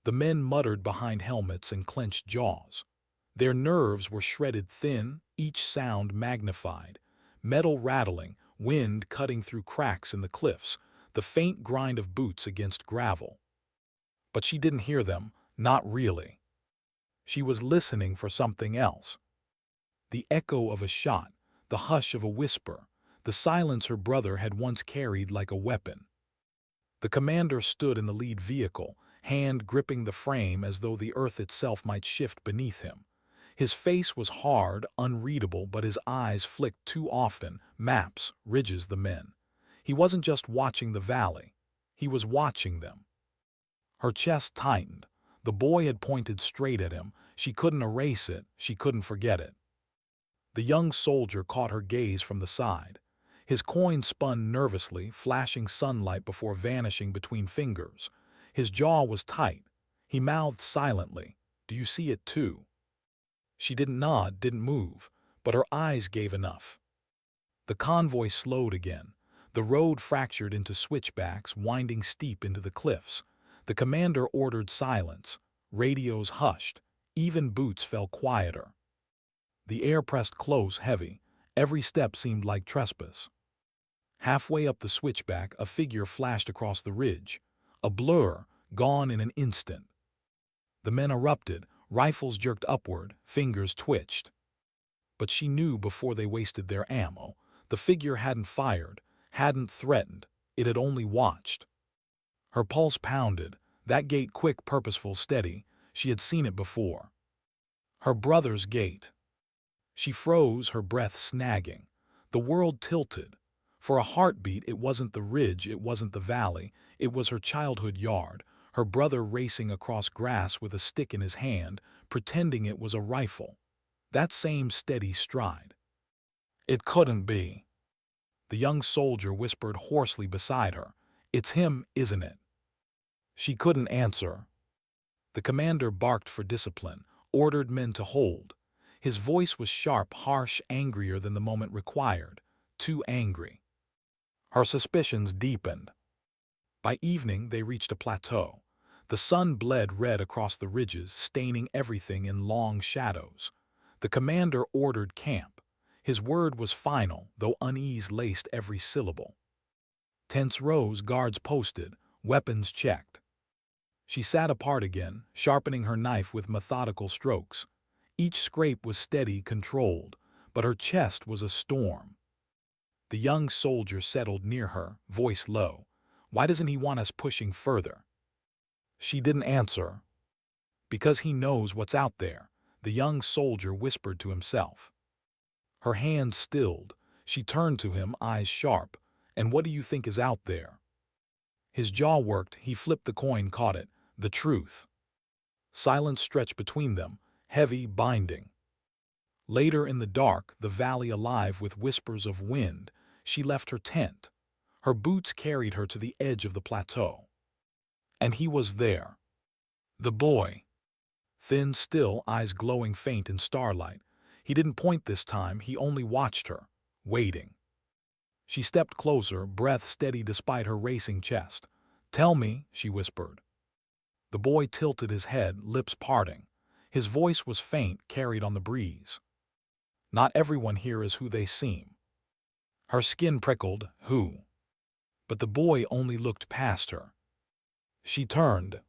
The men muttered behind helmets and clenched jaws. Their nerves were shredded thin, each sound magnified. Metal rattling, wind cutting through cracks in the cliffs, the faint grind of boots against gravel. But she didn't hear them, not really. She was listening for something else. The echo of a shot, the hush of a whisper, the silence her brother had once carried like a weapon. The commander stood in the lead vehicle, hand gripping the frame as though the earth itself might shift beneath him. His face was hard, unreadable, but his eyes flicked too often, maps, ridges, the men. He wasn't just watching the valley. He was watching them. Her chest tightened. The boy had pointed straight at him. She couldn't erase it. She couldn't forget it. The young soldier caught her gaze from the side. His coin spun nervously, flashing sunlight before vanishing between fingers. His jaw was tight. He mouthed silently, "Do you see it too?" She didn't nod, didn't move, but her eyes gave enough. The convoy slowed again. The road fractured into switchbacks, winding steep into the cliffs. The commander ordered silence. Radios hushed. Even boots fell quieter. The air pressed close, heavy. Every step seemed like trespass. Halfway up the switchback, a figure flashed across the ridge. A blur, gone in an instant. The men erupted. Rifles jerked upward, fingers twitched. But she knew before they wasted their ammo. The figure hadn't fired, hadn't threatened. It had only watched. Her pulse pounded, that gait quick, purposeful, steady. She had seen it before. Her brother's gait. She froze, her breath snagging. The world tilted. For a heartbeat, it wasn't the ridge, it wasn't the valley. It was her childhood yard. Her brother racing across grass with a stick in his hand, pretending it was a rifle. That same steady stride. It couldn't be. The young soldier whispered hoarsely beside her, "It's him, isn't it?" She couldn't answer. The commander barked for discipline, ordered men to hold. His voice was sharp, harsh, angrier than the moment required. Too angry. Her suspicions deepened. By evening, they reached a plateau. The sun bled red across the ridges, staining everything in long shadows. The commander ordered camp. His word was final, though unease laced every syllable. Tents rose, guards posted, weapons checked. She sat apart again, sharpening her knife with methodical strokes. Each scrape was steady, controlled, but her chest was a storm. The young soldier settled near her, voice low. "Why doesn't he want us pushing further?" She didn't answer. "Because he knows what's out there," the young soldier whispered to himself. Her hand stilled. She turned to him, eyes sharp. "And what do you think is out there?" His jaw worked. He flipped the coin, caught it. The truth. Silence stretched between them, heavy, binding. Later in the dark, the valley alive with whispers of wind, she left her tent. Her boots carried her to the edge of the plateau. And he was there. The boy. Thin, still, eyes glowing faint in starlight. He didn't point this time, he only watched her, waiting. She stepped closer, breath steady despite her racing chest. "Tell me," she whispered. The boy tilted his head, lips parting. His voice was faint, carried on the breeze. "Not everyone here is who they seem." Her skin prickled. Who? But the boy only looked past her. She turned.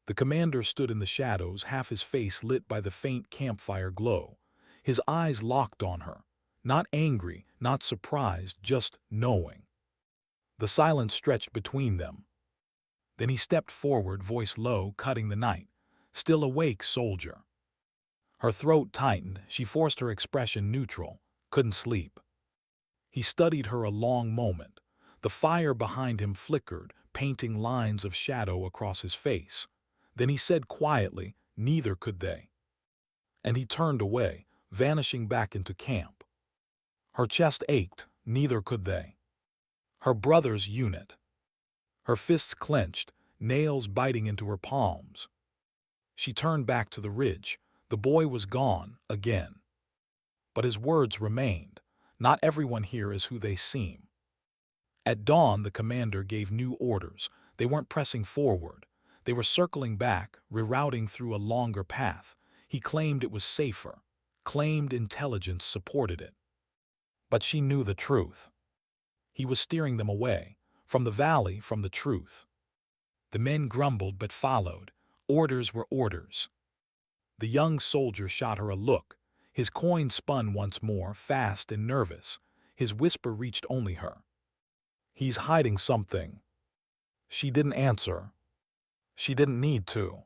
The commander stood in the shadows, half his face lit by the faint campfire glow. His eyes locked on her. Not angry, not surprised, just knowing. The silence stretched between them. Then he stepped forward, voice low, cutting the night. "Still awake, soldier." Her throat tightened. She forced her expression neutral. Couldn't sleep. He studied her a long moment. The fire behind him flickered, painting lines of shadow across his face. Then he said quietly, "Neither could they." And he turned away, vanishing back into camp. Her chest ached. Neither could they. Her brother's unit. Her fists clenched, nails biting into her palms. She turned back to the ridge. The boy was gone, again. But his words remained. "Not everyone here is who they seem." At dawn, the commander gave new orders. They weren't pressing forward. They were circling back, rerouting through a longer path. He claimed it was safer. Claimed intelligence supported it. But she knew the truth. He was steering them away. From the valley, from the truth. The men grumbled but followed. Orders were orders. The young soldier shot her a look. His coin spun once more, fast and nervous. His whisper reached only her. "He's hiding something." She didn't answer. She didn't need to.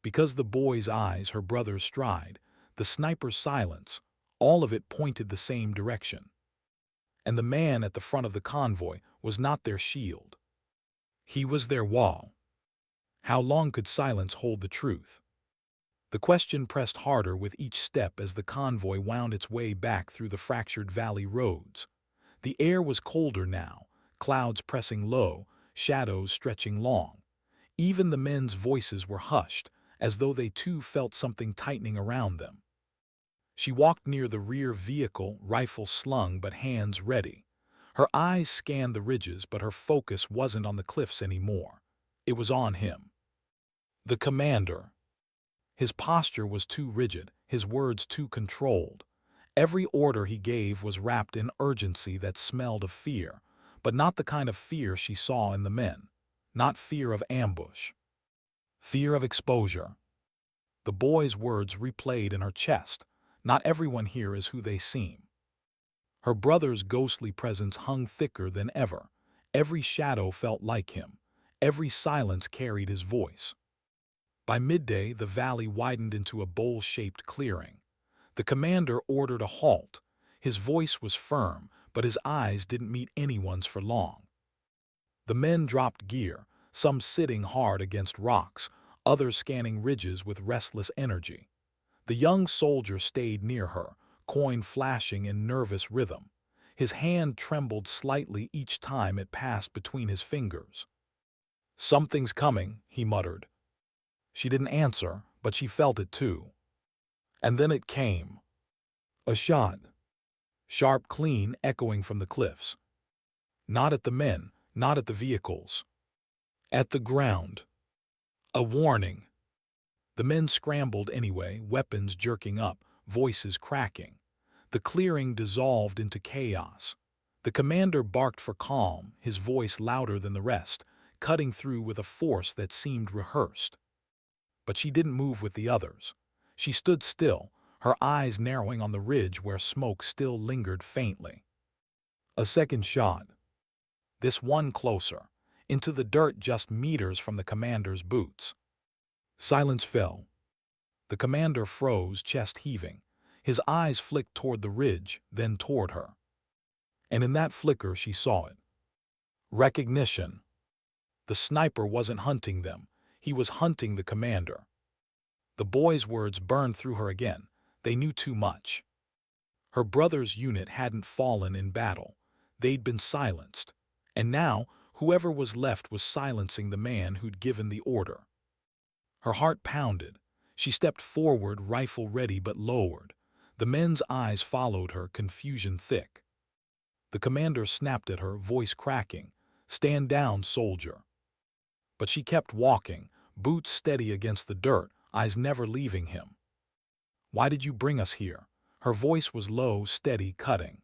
Because the boy's eyes, her brother's stride, the sniper's silence, all of it pointed the same direction. And the man at the front of the convoy was not their shield. He was their wall. How long could silence hold the truth? The question pressed harder with each step as the convoy wound its way back through the fractured valley roads. The air was colder now, clouds pressing low, shadows stretching long. Even the men's voices were hushed, as though they too felt something tightening around them. She walked near the rear vehicle, rifle slung but hands ready. Her eyes scanned the ridges, but her focus wasn't on the cliffs anymore. It was on him. The commander. His posture was too rigid, his words too controlled. Every order he gave was wrapped in urgency that smelled of fear, but not the kind of fear she saw in the men. Not fear of ambush. Fear of exposure. The boy's words replayed in her chest. Not everyone here is who they seem. Her brother's ghostly presence hung thicker than ever. Every shadow felt like him. Every silence carried his voice. By midday, the valley widened into a bowl-shaped clearing. The commander ordered a halt. His voice was firm, but his eyes didn't meet anyone's for long. The men dropped gear, some sitting hard against rocks, others scanning ridges with restless energy. The young soldier stayed near her, coin flashing in nervous rhythm. His hand trembled slightly each time it passed between his fingers. "Something's coming," he muttered. She didn't answer, but she felt it too. And then it came. A shot. Sharp, clean, echoing from the cliffs. Not at the men, not at the vehicles. At the ground. A warning. The men scrambled anyway, weapons jerking up, voices cracking. The clearing dissolved into chaos. The commander barked for calm, his voice louder than the rest, cutting through with a force that seemed rehearsed. But she didn't move with the others. She stood still, her eyes narrowing on the ridge where smoke still lingered faintly. A second shot. This one closer, into the dirt just meters from the commander's boots. Silence fell. The commander froze, chest heaving. His eyes flicked toward the ridge, then toward her. And in that flicker she saw it. Recognition. The sniper wasn't hunting them. He was hunting the commander. The boy's words burned through her again. They knew too much. Her brother's unit hadn't fallen in battle. They'd been silenced. And now, whoever was left was silencing the man who'd given the order. Her heart pounded. She stepped forward, rifle ready but lowered. The men's eyes followed her, confusion thick. The commander snapped at her, voice cracking. "Stand down, soldier." But she kept walking, boots steady against the dirt, eyes never leaving him. "Why did you bring us here?" Her voice was low, steady, cutting.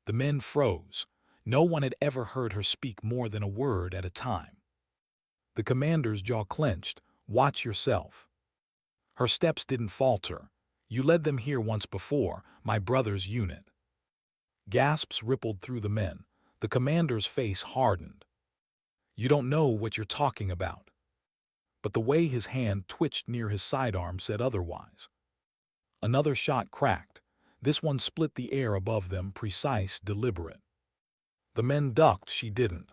The men froze. No one had ever heard her speak more than a word at a time. The commander's jaw clenched. Watch yourself." Her steps didn't falter. "You led them here once before, my brother's unit." Gasps rippled through the men. The commander's face hardened. "You don't know what you're talking about." But the way his hand twitched near his sidearm said otherwise. Another shot cracked. This one split the air above them, precise, deliberate. The men ducked, she didn't.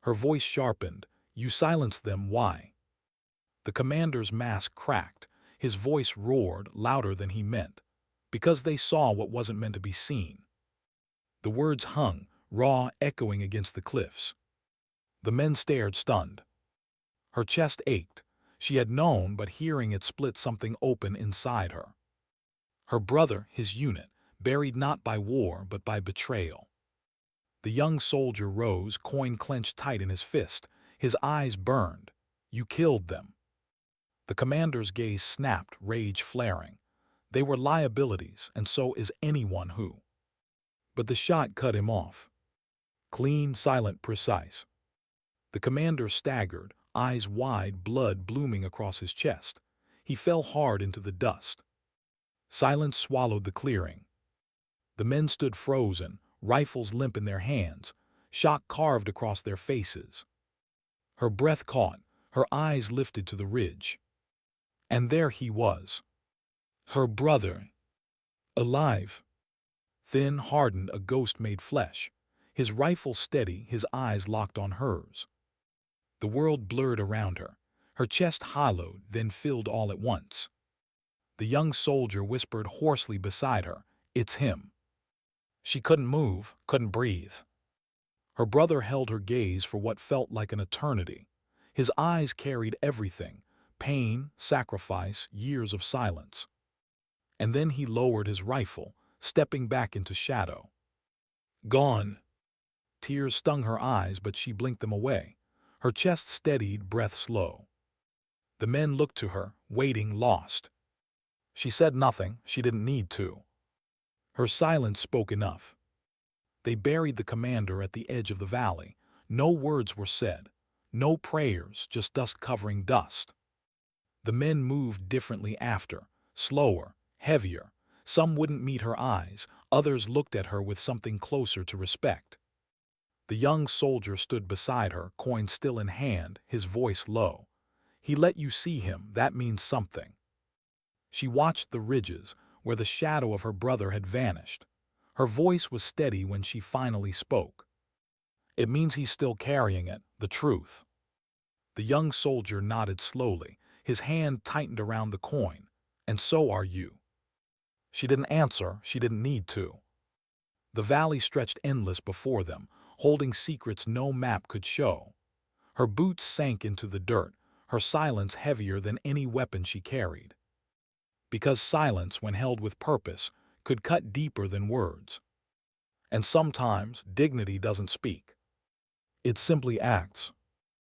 Her voice sharpened. "You silenced them, why?" The commander's mask cracked. His voice roared, louder than he meant. "Because they saw what wasn't meant to be seen." The words hung, raw, echoing against the cliffs. The men stared, stunned. Her chest ached. She had known, but hearing it split something open inside her. Her brother, his unit, buried not by war but by betrayal. The young soldier rose, coin clenched tight in his fist. His eyes burned. "You killed them." The commander's gaze snapped, rage flaring. They were liabilities, and so is anyone who. But the shot cut him off. Clean, silent, precise. The commander staggered, eyes wide, blood blooming across his chest. He fell hard into the dust. Silence swallowed the clearing. The men stood frozen, rifles limp in their hands, shock carved across their faces. Her breath caught, her eyes lifted to the ridge. And there he was. Her brother. Alive. Thin, hardened, a ghost made flesh. His rifle steady, his eyes locked on hers. The world blurred around her. Her chest hollowed, then filled all at once. The young soldier whispered hoarsely beside her, "It's him." She couldn't move, couldn't breathe. Her brother held her gaze for what felt like an eternity. His eyes carried everything: pain, sacrifice, years of silence. And then he lowered his rifle, stepping back into shadow. Gone. Tears stung her eyes, but she blinked them away. Her chest steadied, breath slow. The men looked to her, waiting, lost. She said nothing. She didn't need to. Her silence spoke enough. They buried the commander at the edge of the valley. No words were said. No prayers, just dust covering dust. The men moved differently after, slower, heavier. Some wouldn't meet her eyes. Others looked at her with something closer to respect. The young soldier stood beside her, coin still in hand, his voice low. "He let you see him. That means something." She watched the ridges, where the shadow of her brother had vanished. Her voice was steady when she finally spoke. "It means he's still carrying it, the truth." The young soldier nodded slowly. His hand tightened around the coin. "And so are you." She didn't answer. She didn't need to. The valley stretched endless before them, holding secrets no map could show. Her boots sank into the dirt, her silence heavier than any weapon she carried. Because silence, when held with purpose, could cut deeper than words. And sometimes dignity doesn't speak. It simply acts.